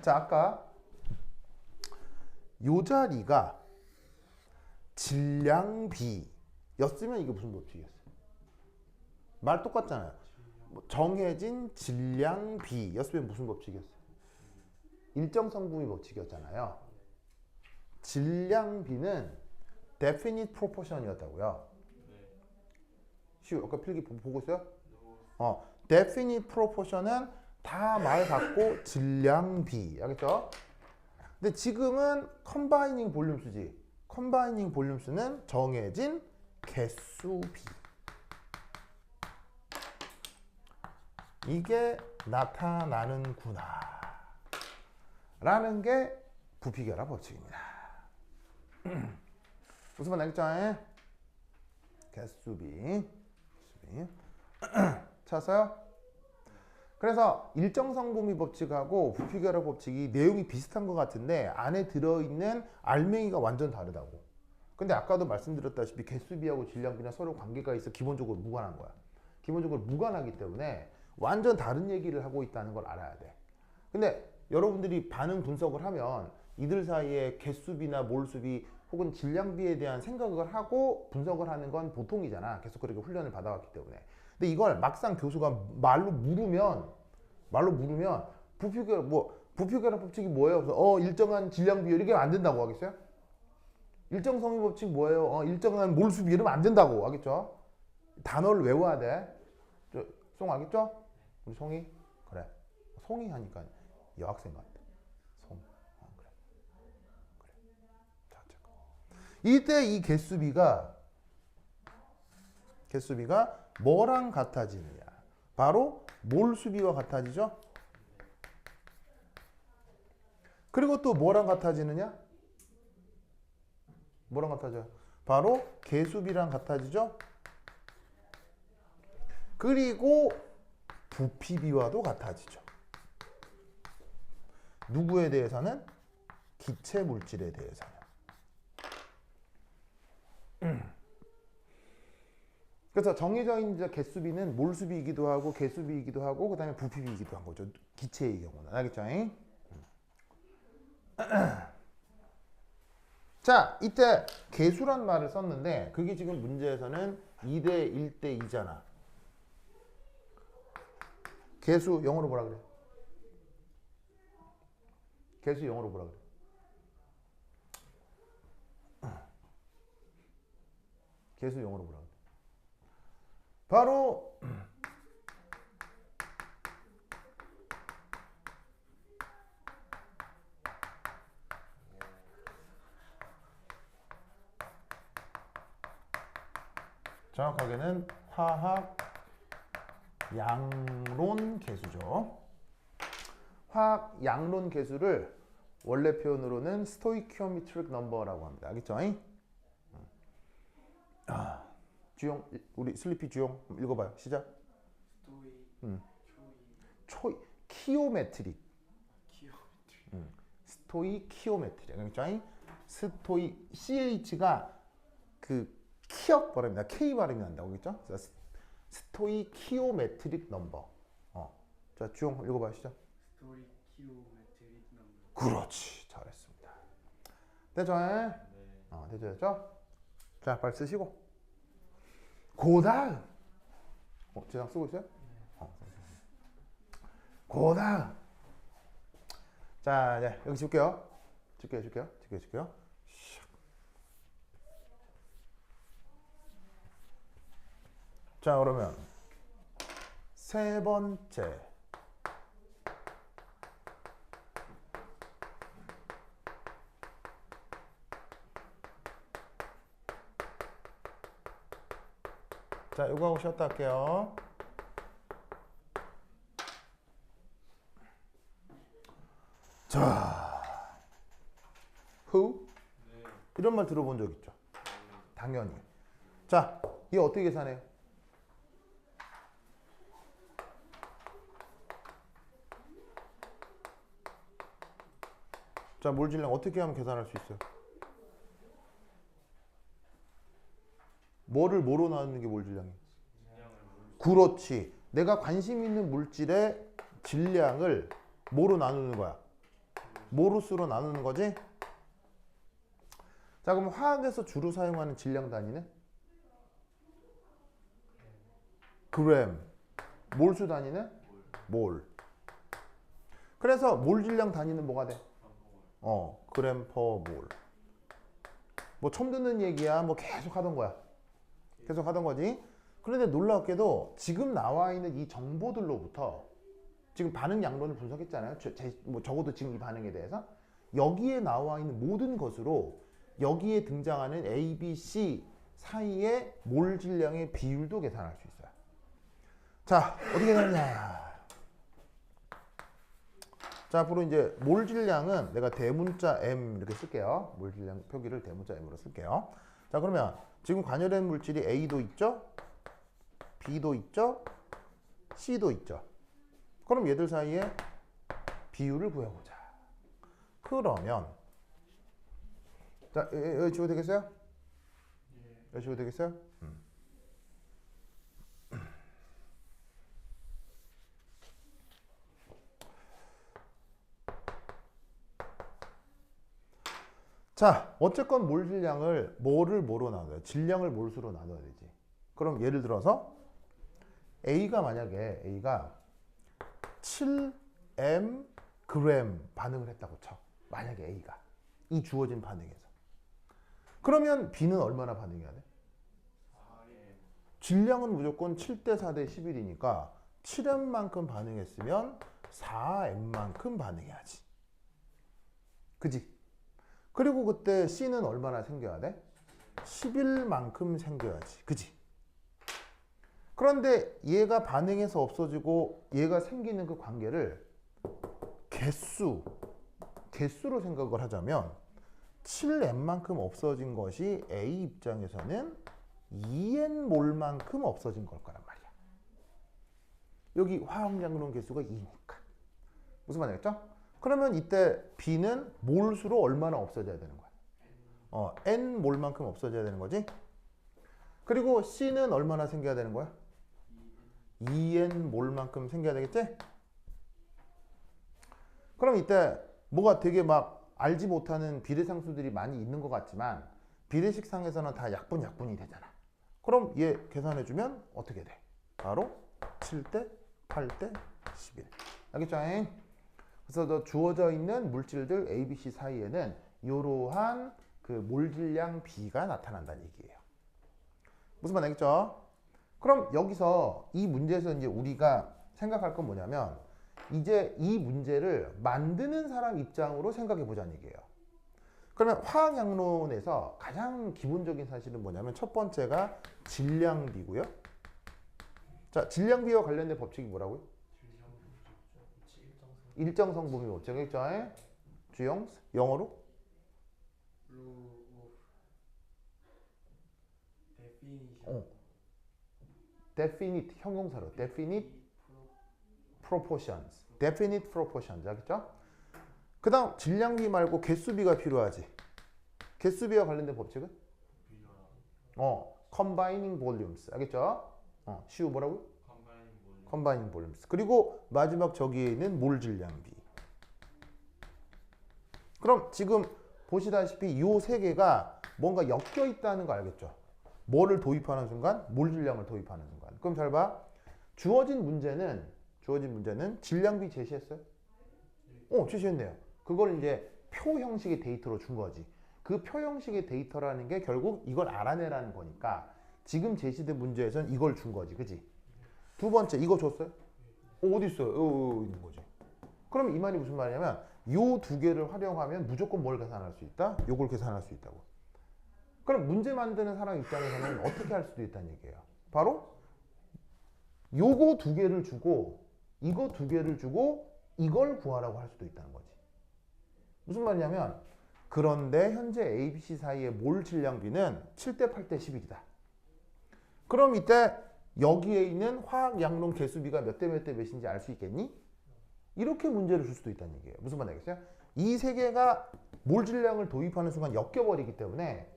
자, 아까 요 자리가 질량비였으면 이게 무슨 법칙이었어요? 말 똑같잖아요. 정해진 질량비였으면 무슨 법칙이었어요? 일정 성분비 법칙이었잖아요. 질량비는 definite proportion이었다고요. 아까 필기 보고 있어요? definite proportion은 다 말 같고 질량비 알겠죠? 근데 지금은 combining 볼륨수지. combining 볼륨수는 정해진 개수비. 이게 나타나는구나 라는 게 부피결합 법칙입니다. 무슨 말 나겠죠? 개수비 찾았어요? 그래서 일정성분비 법칙하고 부피결합 법칙이 내용이 비슷한 것 같은데 안에 들어있는 알맹이가 완전 다르다고. 근데 아까도 말씀드렸다시피 개수비하고 질량비랑 서로 관계가 있어 기본적으로 무관한 거야. 기본적으로 무관하기 때문에 완전 다른 얘기를 하고 있다는 걸 알아야 돼. 근데 여러분들이 반응 분석을 하면 이들 사이에 개수비나 몰수비 혹은 질량비에 대한 생각을 하고 분석을 하는 건 보통이잖아. 계속 그렇게 훈련을 받아왔기 때문에. 근데 이걸 막상 교수가 말로 물으면 부피결합 법칙이 뭐예요? 그래서 일정한 질량 비율 이게 안 된다고 하겠어요? 일정성비 법칙 뭐예요? 일정한 몰수 비율은 안 된다고 하겠죠? 단어를 외워야 돼. 송 알겠죠? 우리 송이? 그래. 송이 하니까 여학생 같아. 송. 그래. 자, 잠깐. 이때 이 개수비가 뭐랑 같아지느냐? 바로 몰수비와 같아지죠? 그리고 또 뭐랑 같아지느냐? 뭐랑 같아져요? 바로 개수비랑 같아지죠? 그리고 부피비와도 같아지죠. 누구에 대해서는? 기체 물질에 대해서는. 그래서 정해져 있는 개수비는 몰수비이기도 하고 개수비이기도 하고 그 다음에 부피비이기도 한 거죠. 기체의 경우는. 알겠죠? 자, 이때 개수란 말을 썼는데 그게 지금 문제에서는 2대 1대 2잖아. 개수 영어로 뭐라 그래? 개수 영어로 뭐라 그래? 개수 영어로 뭐라 그래? 바로 정확하게는 화학 양론 개수죠. 화학 양론 개수를 원래 표현으로는 스토이키오메트릭 넘버라고 합니다. 알겠죠? 주용, 우리 슬리피 주용 읽어봐요. 시작. 키오메트릭. 스토이키오메트릭. 알겠죠? CH가 그 키역 발음이다. K 발음이 난다고 그랬죠? 스토이키오메트릭 넘버. 자, 주용 읽어봐요. 시작. 스토이키오메트릭 넘버. 그렇지. 잘했습니다. 됐죠? 네. 됐죠? 자, 빨리 쓰시고. 그 다음. 제가 쓰고 있어요? 그 다음. 자, 이제 여기 줄게요. 줄게요. 자, 그러면 세 번째. 자, 이거 하고 쉬었다 할게요. 자, who? 네. 이런 말 들어본 적 있죠? 당연히. 자, 이거 어떻게 계산해요? 자, 몰질량 어떻게 하면 계산할 수 있어요? 뭐를 뭐로 나누는 게 몰질량이에요? 그렇지. 내가 관심 있는 물질의 질량을 뭐로 나누는 거야? 모루수로 나누는 거지? 자, 그럼 화학에서 주로 사용하는 질량 단위는? 그램. 몰수 단위는? 몰. 그래서 몰 질량 단위는 뭐가 돼? 그램 퍼 몰. 뭐 처음 듣는 얘기야. 뭐 계속 하던 거야. 계속 하던 거지. 그런데 놀랍게도 지금 나와 있는 이 정보들로부터 지금 반응 양론을 분석했잖아요. 뭐 적어도 지금 이 반응에 대해서 여기에 나와 있는 모든 것으로 여기에 등장하는 A, B, C 사이의 몰 질량의 비율도 계산할 수 있어요. 자, 어떻게 되느냐? 자, 앞으로 이제 몰 질량은 내가 대문자 M 이렇게 쓸게요. 몰 질량 표기를 대문자 M으로 쓸게요. 자, 그러면 지금 관여된 물질이 A도 있죠? B도 있죠? C도 있죠? 그럼 얘들 사이에 비율을 구해보자. 그러면 자, 여기 지워도 되겠어요? 여기 지워도 되겠어요? 자, 어쨌건 몰 질량을 뭐를 뭐로 나눠요? 질량을 몰수로 나눠야 되지. 그럼 예를 들어서 A가 만약에 A가 7m g 반응을 했다고 쳐. 만약에 A가 이 주어진 반응에서. 그러면 B는 얼마나 반응해야 돼? 질량은 무조건 7대 4대 11이니까 7m만큼 반응했으면 4m만큼 반응해야지. 그지? 그리고 그때 C는 얼마나 생겨야 돼? 11만큼 생겨야지. 그지? 그런데 얘가 반응해서 없어지고 얘가 생기는 그 관계를 개수로 생각을 하자면 7m만큼 없어진 것이 A 입장에서는 2n몰만큼 없어진 걸 거란 말이야. 여기 화학양론 개수가 2니까. 무슨 말이겠죠? 그러면 이때 B는 몰수로 얼마나 없어져야 되는 거야? n몰만큼 없어져야 되는 거지. 그리고 C는 얼마나 생겨야 되는 거야? 2n몰만큼 생겨야 되겠지? 그럼 이때 뭐가 되게 막 알지 못하는 비례상수들이 많이 있는 것 같지만 비례식상에서는 다 약분이 되잖아. 그럼 얘 계산해주면 어떻게 돼? 바로 7대 8대 11. 알겠죠? 그래서 더 주어져 있는 물질들 A, B, C 사이에는 이러한 그 몰질량 B가 나타난다는 얘기예요. 무슨 말 알겠죠? 그럼 여기서 이 문제에서 이제 우리가 생각할 건 뭐냐면 이제 이 문제를 만드는 사람 입장으로 생각해 보자는 얘기예요. 그러면 화학양론에서 가장 기본적인 사실은 뭐냐면 첫 번째가 질량비고요. 자, 질량비와 관련된 법칙이 뭐라고요? 일정성 범위 법칙 있죠? 주영 영어로? Rule of definition. definite 형용사로 definite proportions. definite proportions. 알겠죠? 그 다음 질량비 말고 개수비가 필요하지. 개수비와 관련된 법칙은? combining volumes. 알겠죠? 시우 뭐라고요? combining volumes. 그리고 마지막 저기에 있는 몰 질량비. 그럼 지금 보시다시피 이 세 개가 뭔가 엮여 있다는 거 알겠죠? 뭐를 도입하는 순간? 몰 질량을 도입하는 순간. 그럼 잘 봐. 주어진 문제는 질량비 제시했어요? 제시했네요. 그걸 이제 표 형식의 데이터로 준 거지. 그 표 형식의 데이터라는 게 결국 이걸 알아내라는 거니까 지금 제시된 문제에서는 이걸 준 거지. 그지? 두 번째, 이거 줬어요? 어디 있어요? 있는 거지. 그럼 이 말이 무슨 말이냐면 요 두 개를 활용하면 무조건 뭘 계산할 수 있다? 요걸 계산할 수 있다고. 그럼 문제 만드는 사람 입장에서는 어떻게 할 수도 있다는 얘기예요. 바로 요거 두 개를 주고 이거 두 개를 주고 이걸 구하라고 할 수도 있다는 거지. 무슨 말이냐면 그런데 현재 A, B, C 사이의 몰 질량비는 7대 8대 11이다. 그럼 이때 여기에 있는 화학 양론 개수비가 몇 대 몇 대 몇인지 알 수 있겠니? 이렇게 문제를 줄 수도 있다는 얘기예요. 무슨 말 알겠어요? 이 세 개가 몰 질량을 도입하는 순간 엮여버리기 때문에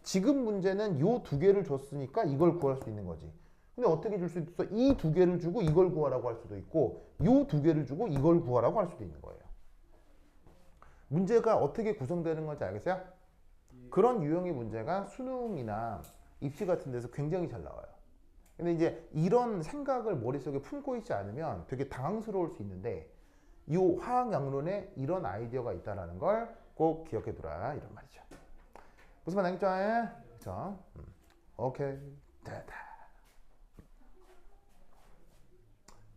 지금 문제는 요 두 개를 줬으니까 이걸 구할 수 있는 거지. 근데 어떻게 줄 수 있어? 이 두 개를 주고 이걸 구하라고 할 수도 있고 요 두 개를 주고 이걸 구하라고 할 수도 있는 거예요. 문제가 어떻게 구성되는 건지 알겠어요? 그런 유형의 문제가 수능이나 입시 같은 데서 굉장히 잘 나와요. 근데 이제 이런 생각을 머릿속에 품고 있지 않으면 되게 당황스러울 수 있는데 이 화학 양론에 이런 아이디어가 있다는 걸 꼭 기억해 두라 이런 말이죠. 무슨 말 알겠죠? 그렇죠? 오케이. 됐다.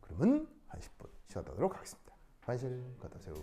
그러면 한 10분 쉬어가도록 하겠습니다. 반실 갖다 세우.